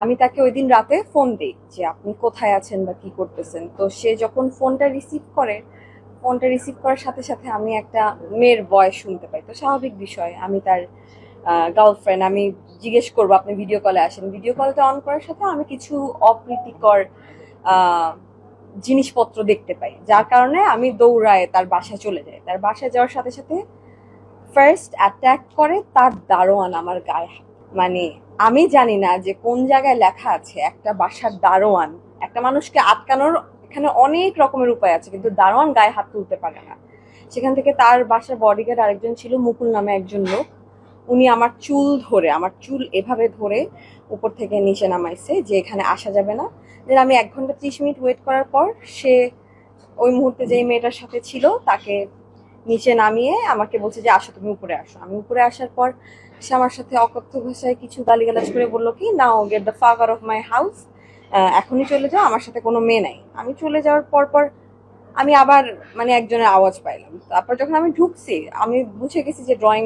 আমি তাকে ওই দিন রাতে ফোন দিই যে আপনি কোথায় আছেন বা কি করতেছেন। তো সে যখন ফোনটা রিসিভ করার সাথে সাথে আমি একটা মেয়ের ভয়েস শুনতে পাই। তো স্বাভাবিক বিষয়, আমি তার গার্লফ্রেন্ড। আমি জিজ্ঞেস করবো আপনি ভিডিও কলে আসেন। ভিডিও কলটা অন করার সাথে আমি কিছু অপ্রীতিকর আহ, জিনিসপত্র দেখতে পাই, যার কারণে আমি দৌড়ায় তার বাসায় চলে যাই। তার বাসায় যাওয়ার সাথে সাথে ফার্স্ট অ্যাটাক করে তার দারোয়ান আমার গায়ে। মানে আমি জানি না যে কোন জায়গায় লেখা আছে একটা বাসার দারোয়ান, একটা মানুষকে আটকানোর এখানে অনেক রকমের উপায় আছে, কিন্তু দারোয়ান গায়ে হাত তুলতে পারে না। সেখান থেকে তার বাসার বডিগার্ড আরেকজন ছিল, মুকুল নামে একজন লোক। উনি আমার চুল এভাবে ধরে উপর থেকে নিচে নামাইছে যে এখানে আসা যাবে না। দেন আমি 1 ঘন্টা 30 মিনিট ওয়েট করার পর সে ওই মুহূর্তে যেই মেয়েটার সাথে ছিল তাকে নিচে নামিয়ে আমাকে বলছে যে আসো, তুমি উপরে আসো। আমি উপরে আসার পর সে আমার সাথে অকথ্য ভাষায় কিছু গালিগালাজ করে বললো কি, নাও get the fuck out of my house, এখনই চলে যাও, আমার সাথে কোনো মেয়ে নাই। আমি চলে যাওয়ার পর আমি আবার মানে একজনের আওয়াজ পাইলাম। তারপর যখন আমি ঢুকছি আমি বুঝে গেছি যে ড্রয়িং